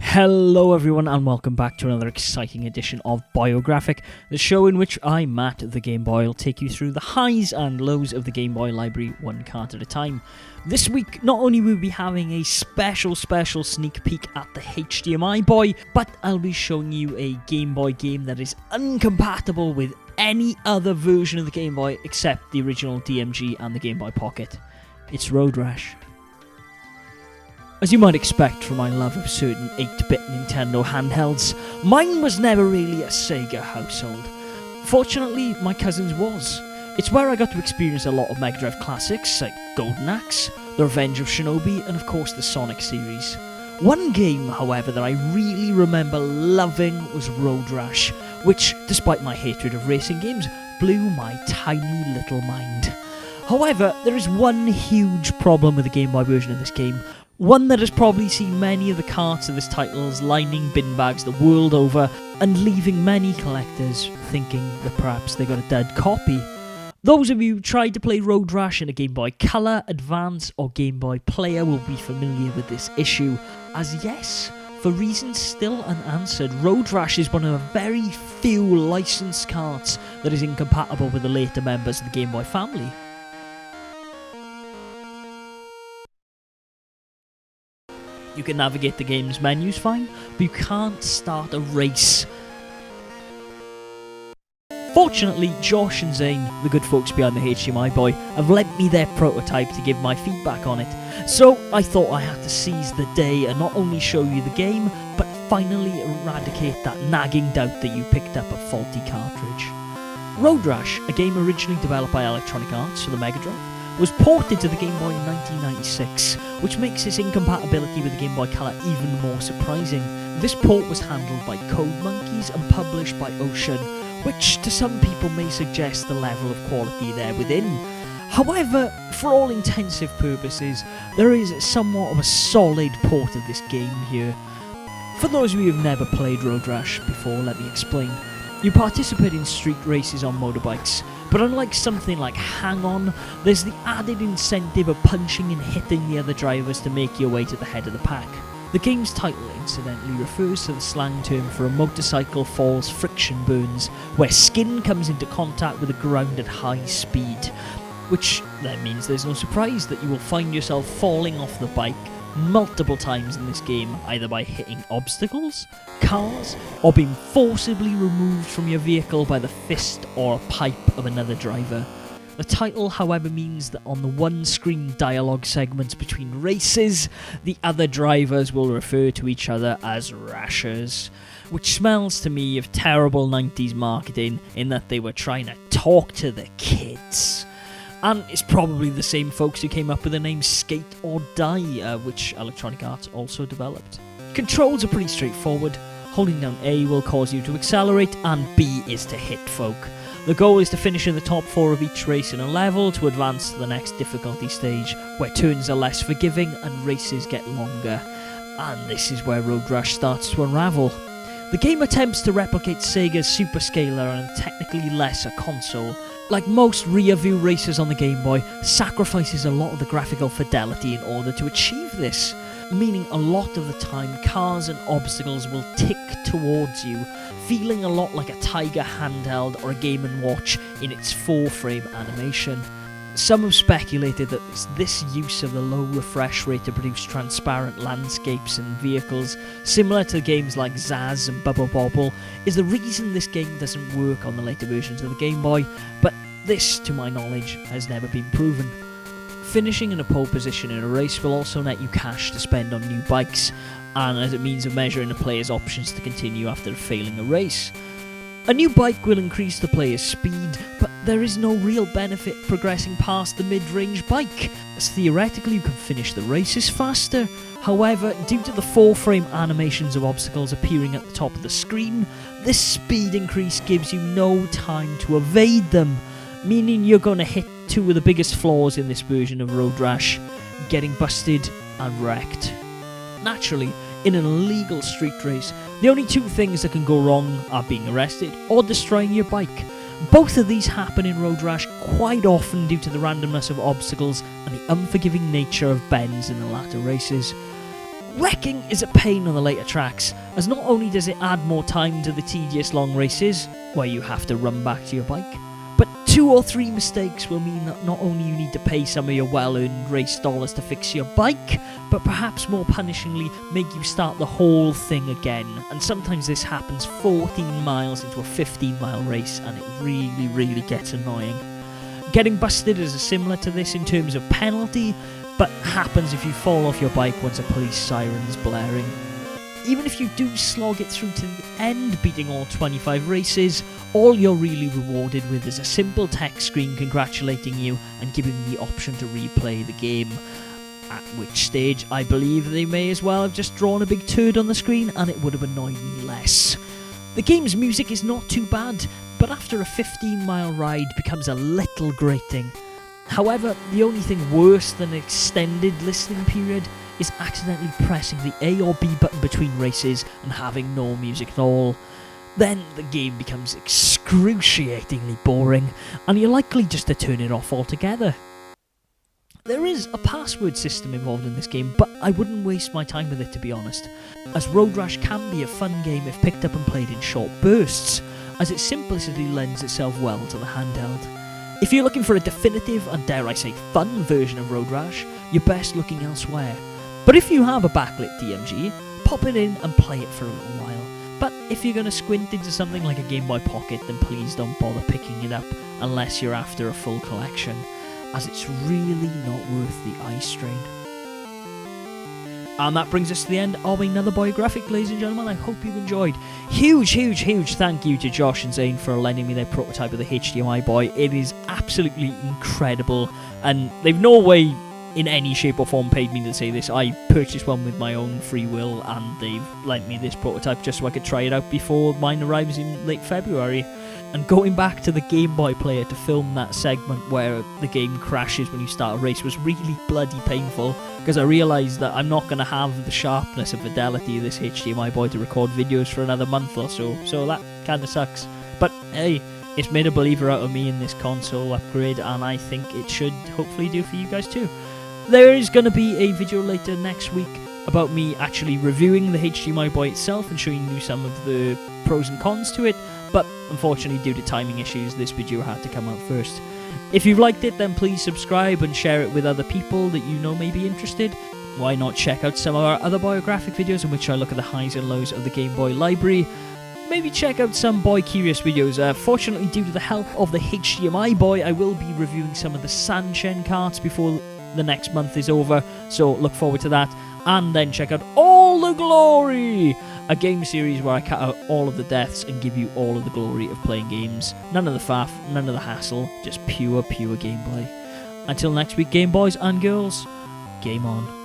Hello everyone and welcome back to another exciting edition of Boyographic, the show in which I, Matt the Game Boy, will take you through the highs and lows of the Game Boy library one card at a time. This week, not only will we be having a special sneak peek at the HDMYBoy, but I'll be showing you a Game Boy game that is incompatible with any other version of the Game Boy except the original DMG and the Game Boy Pocket. It's Road Rash. As you might expect from my love of certain 8-bit Nintendo handhelds, mine was never really a Sega household. Fortunately, my cousin's was. It's where I got to experience a lot of Mega Drive classics like Golden Axe, The Revenge of Shinobi, and of course the Sonic series. One game, however, that I really remember loving was Road Rash, which, despite my hatred of racing games, blew my tiny little mind. However, there is one huge problem with the Game Boy version of this game, one that has probably seen many of the carts of this titles lining bin bags the world over and leaving many collectors thinking that perhaps they got a dead copy. Those of you who tried to play Road Rash in a Game Boy Color, Advance or Game Boy Player will be familiar with this issue, as yes, for reasons still unanswered, Road Rash is one of the very few licensed carts that is incompatible with the later members of the Game Boy family. You can navigate the game's menus fine, but you can't start a race. Fortunately, Josh and Zane, the good folks behind the HDMYBoy, have lent me their prototype to give my feedback on it. So I thought I had to seize the day and not only show you the game, but finally eradicate that nagging doubt that you picked up a faulty cartridge. Road Rash, a game originally developed by Electronic Arts for the Mega Drive, was ported to the Game Boy in 1996, which makes its incompatibility with the Game Boy Color even more surprising. This port was handled by Code Monkeys and published by Ocean, which to some people may suggest the level of quality there within. However, for all intensive purposes, there is somewhat of a solid port of this game here. For those of you who have never played Road Rash before, let me explain. You participate in street races on motorbikes, but unlike something like Hang On, there's the added incentive of punching and hitting the other drivers to make your way to the head of the pack. The game's title incidentally refers to the slang term for a motorcycle falls friction burns, where skin comes into contact with the ground at high speed, which then means there's no surprise that you will find yourself falling off the bike multiple times in this game, either by hitting obstacles, cars, or being forcibly removed from your vehicle by the fist or a pipe of another driver. The title, however, means that on the one-screen dialogue segments between races, the other drivers will refer to each other as Rashers, which smells to me of terrible 90s marketing in that they were trying to talk to the kids. And it's probably the same folks who came up with the name Skate or Die, which Electronic Arts also developed. Controls are pretty straightforward. Holding down A will cause you to accelerate, and B is to hit folk. The goal is to finish in the top 4 of each race in a level to advance to the next difficulty stage, where turns are less forgiving and races get longer. And this is where Road Rash starts to unravel. The game attempts to replicate Sega's Superscaler on a technically lesser console. Like most rear-view racers on the Game Boy, sacrifices a lot of the graphical fidelity in order to achieve this, meaning a lot of the time cars and obstacles will tick towards you, feeling a lot like a Tiger handheld or a Game & Watch in its 4-frame animation. Some have speculated that this use of the low refresh rate to produce transparent landscapes and vehicles, similar to games like Zaz and Bubble Bobble, is the reason this game doesn't work on the later versions of the Game Boy, but this, to my knowledge, has never been proven. Finishing in a pole position in a race will also net you cash to spend on new bikes, and as a means of measuring a player's options to continue after failing a race. A new bike will increase the player's speed, but there is no real benefit progressing past the mid-range bike, as theoretically you can finish the races faster. However, due to the 4-frame animations of obstacles appearing at the top of the screen, this speed increase gives you no time to evade them, meaning you're going to hit two of the biggest flaws in this version of Road Rash, getting busted and wrecked. Naturally, in an illegal street race, the only two things that can go wrong are being arrested or destroying your bike. Both of these happen in Road Rash quite often due to the randomness of obstacles and the unforgiving nature of bends in the latter races. Wrecking is a pain on the later tracks, as not only does it add more time to the tedious long races, where you have to run back to your bike, but 2 or 3 mistakes will mean that not only you need to pay some of your well-earned race dollars to fix your bike, but perhaps more punishingly make you start the whole thing again. And sometimes this happens 14 miles into a 15-mile race, and it really gets annoying. Getting busted is similar to this in terms of penalty, but happens if you fall off your bike once a police siren is blaring. Even if you do slog it through to the end, beating all 25 races, all you're really rewarded with is a simple text screen congratulating you and giving the option to replay the game. At which stage, I believe they may as well have just drawn a big turd on the screen and it would have annoyed me less. The game's music is not too bad, but after a 15-mile ride becomes a little grating. However, the only thing worse than an extended listening period is accidentally pressing the A or B button between races and having no music at all. Then the game becomes excruciatingly boring, and you're likely just to turn it off altogether. There is a password system involved in this game, but I wouldn't waste my time with it, to be honest, as Road Rash can be a fun game if picked up and played in short bursts, as its simplicity lends itself well to the handheld. If you're looking for a definitive and, dare I say, fun version of Road Rash, you're best looking elsewhere. But if you have a backlit DMG, pop it in and play it for a little while. But if you're going to squint into something like a Game Boy Pocket, then please don't bother picking it up unless you're after a full collection, as it's really not worth the eye strain. And that brings us to the end of another Boyographic, ladies and gentlemen. I hope you've enjoyed. Huge thank you to Josh and Zane for lending me their prototype of the HDMYBoy. It is absolutely incredible, and they've no way in any shape or form paid me to say this. I purchased one with my own free will, and they've lent me this prototype just so I could try it out before mine arrives in late February. And going back to the Game Boy player to film that segment where the game crashes when you start a race was really bloody painful, because I realised that I'm not going to have the sharpness and fidelity of this HDMYBoy to record videos for another month or so that kind of sucks. But hey, it's made a believer out of me in this console upgrade, and I think it should hopefully do for you guys too. There is going to be a video later next week about me actually reviewing the HDMYBoy itself and showing you some of the pros and cons to it, but unfortunately due to timing issues this video had to come out first. If you've liked it, then please subscribe and share it with other people that you know may be interested. Why not check out some of our other Boyographic videos in which I look at the highs and lows of the Game Boy library. Maybe check out some Boy Curious videos. Fortunately, due to the help of the HDMYBoy, I will be reviewing some of the Sanchen carts before the next month is over, so look forward to that. And then check out All the Glory, a game series where I cut out all of the deaths and give you all of the glory of playing games. None of the faff, none of the hassle, just pure gameplay. Until next week, Game Boys and Girls, game on.